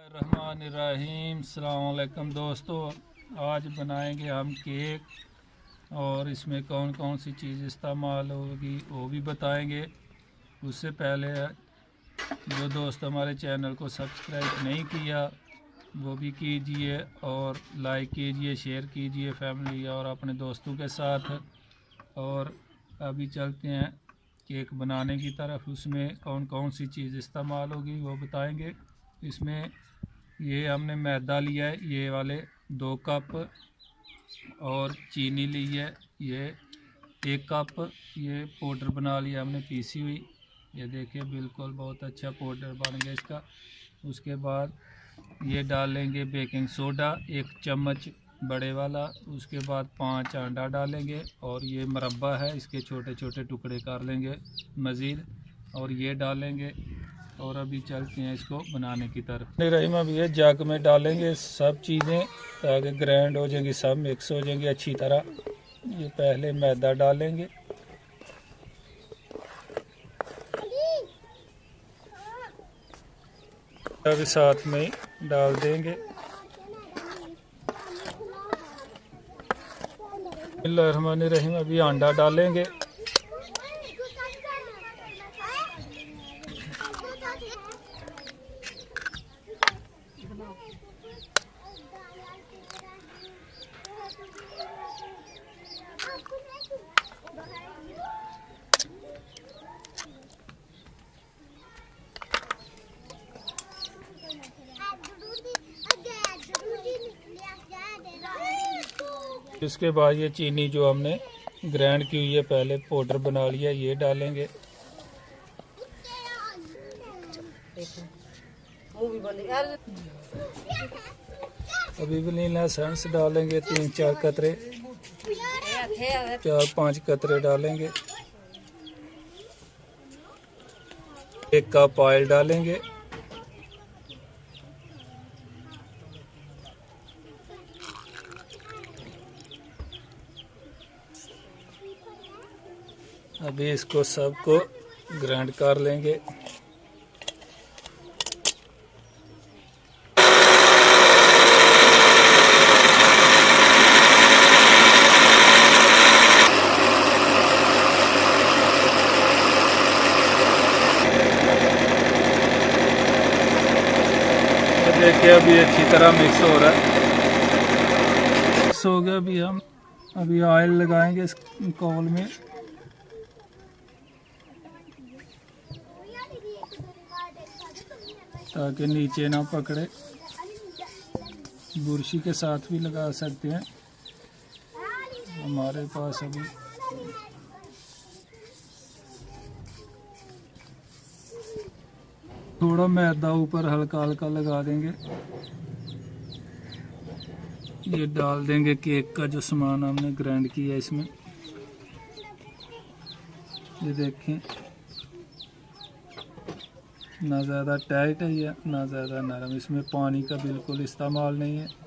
रहमानिर्रहीम। अस्सलाम वालेकुम दोस्तों, आज बनाएंगे हम केक और इसमें कौन कौन सी चीज़ इस्तेमाल होगी वो भी बताएंगे। उससे पहले जो दोस्त हमारे चैनल को सब्सक्राइब नहीं किया वो भी कीजिए और लाइक कीजिए, शेयर कीजिए फैमिली और अपने दोस्तों के साथ। और अभी चलते हैं केक बनाने की तरफ। उसमें कौन कौन सी चीज़ इस्तेमाल होगी वो बताएंगे। इसमें ये हमने मैदा लिया है, ये वाले 2 कप, और चीनी ली है ये 1 कप। ये पाउडर बना लिया हमने पीसी हुई, ये देखिए बिल्कुल बहुत अच्छा पाउडर बन गया इसका। उसके बाद ये डालेंगे बेकिंग सोडा 1 चम्मच बड़े वाला। उसके बाद 5 अंडा डालेंगे और ये मुरब्बा है, इसके छोटे छोटे टुकड़े कर लेंगे मज़ीद और ये डालेंगे। और अभी चलते हैं इसको बनाने की तरफ। रहीमा भी है, जग में डालेंगे सब चीज़ें ताकि ग्राइंड हो जाएंगी, सब मिक्स हो जाएंगी अच्छी तरह। ये पहले मैदा डालेंगे, अभी साथ में डाल देंगे। बिस्मिल्लाहिर्रहमानिर्रहीम। अभी अंडा डालेंगे, इसके बाद ये चीनी जो हमने ग्राइंड की हुई है पहले पाउडर बना लिया ये डालेंगे। अभी वनीला एसेंस डालेंगे 3-4 कतरे, 4-5 कतरे डालेंगे। 1 कप ऑयल डालेंगे। अभी इसको सबको ग्राइंड कर लेंगे। देखिए अभी अच्छी तरह मिक्स हो रहा है, मिक्स हो गया। अभी हम ऑयल लगाएंगे इस कॉल में। ताकि नीचे ना पकड़े, बुरशी के साथ भी लगा सकते हैं। हमारे पास अभी थोड़ा मैदा ऊपर हल्का हल्का लगा देंगे। ये डाल देंगे केक का जो सामान हमने ग्राइंड किया है इसमें। ये देखें ना ज़्यादा टाइट है या ना ज़्यादा नरम, इसमें पानी का बिल्कुल इस्तेमाल नहीं है।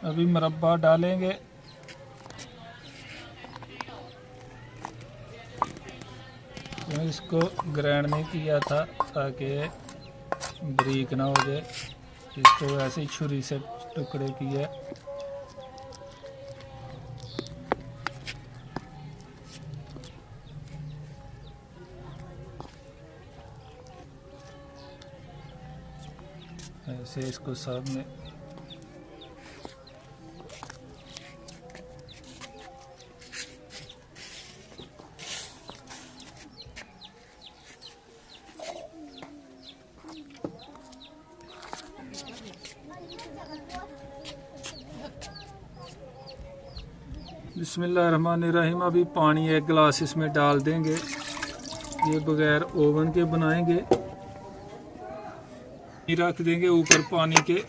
अभी मुरब्बा डालेंगे। तो इसको ग्राइंड नहीं किया था ताकि बारीक ना हो जाए, इसको ऐसे ही छुरी से टुकड़े किए। ऐसे इसको सब में बिस्मिल्लाहिर्रहमानिर्रहीम। अभी पानी 1 गिलास इसमें डाल देंगे। ये बगैर ओवन के बनाएंगे। रख देंगे ऊपर पानी के।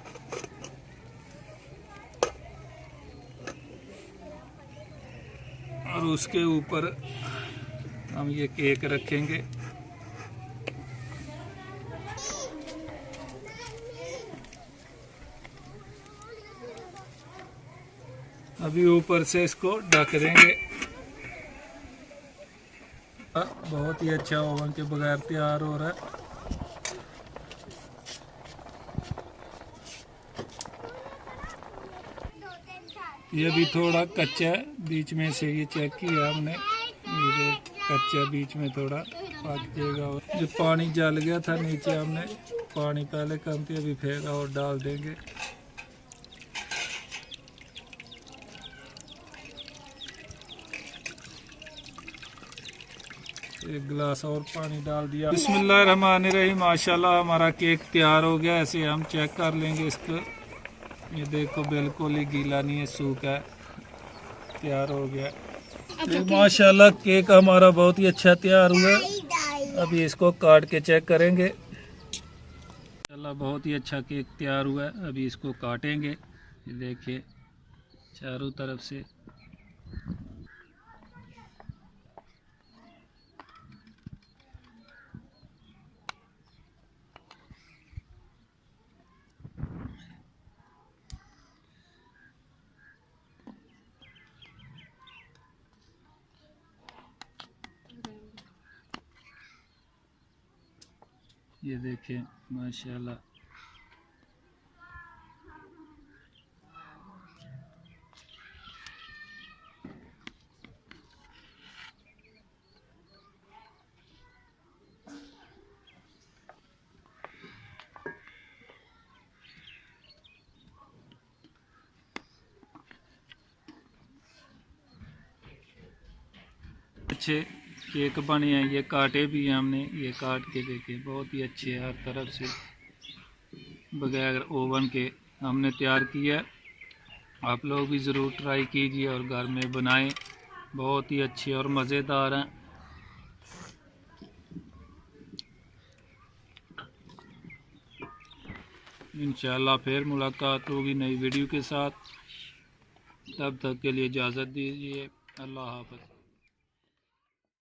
और उसके ऊपर हम ये केक रखेंगे। अभी ऊपर से इसको ढक देंगे। बहुत ही अच्छा ओवन के बगैर तैयार हो रहा है। ये भी थोड़ा कच्चा है, बीच में से ये चेक किया हमने, ये कच्चा बीच में थोड़ा पक जाएगा। जो पानी जल गया था नीचे, हमने पानी पहले कम थी, अभी फिर और डाल देंगे। एक गिलास और पानी डाल दिया। बिस्मिल्लाहिर्रहमानिर्रहीम। माशाल्लाह हमारा केक तैयार हो गया। ऐसे हम चेक कर लेंगे इसको। ये देखो बिल्कुल ही गीला नहीं है, सूखा है, तैयार हो गया। तो माशाल्लाह केक हमारा बहुत ही अच्छा तैयार हुआ। अभी इसको काट के चेक करेंगे। माशाल्लाह बहुत ही अच्छा केक तैयार हुआ है। अभी इसको काटेंगे। ये देखिए चारों तरफ से। ये देखिए माशाल्लाह। अच्छे केक बने हैं। ये काटे भी हैं हमने, ये काट के देखे, बहुत ही अच्छे हर तरफ से बगैर ओवन के हमने तैयार किया। आप लोग भी ज़रूर ट्राई कीजिए और घर में बनाएं। बहुत ही अच्छे और मज़ेदार हैं। इंशाल्लाह फिर मुलाकात होगी नई वीडियो के साथ। तब तक के लिए इजाज़त दीजिए। अल्लाह हाफ़िज़।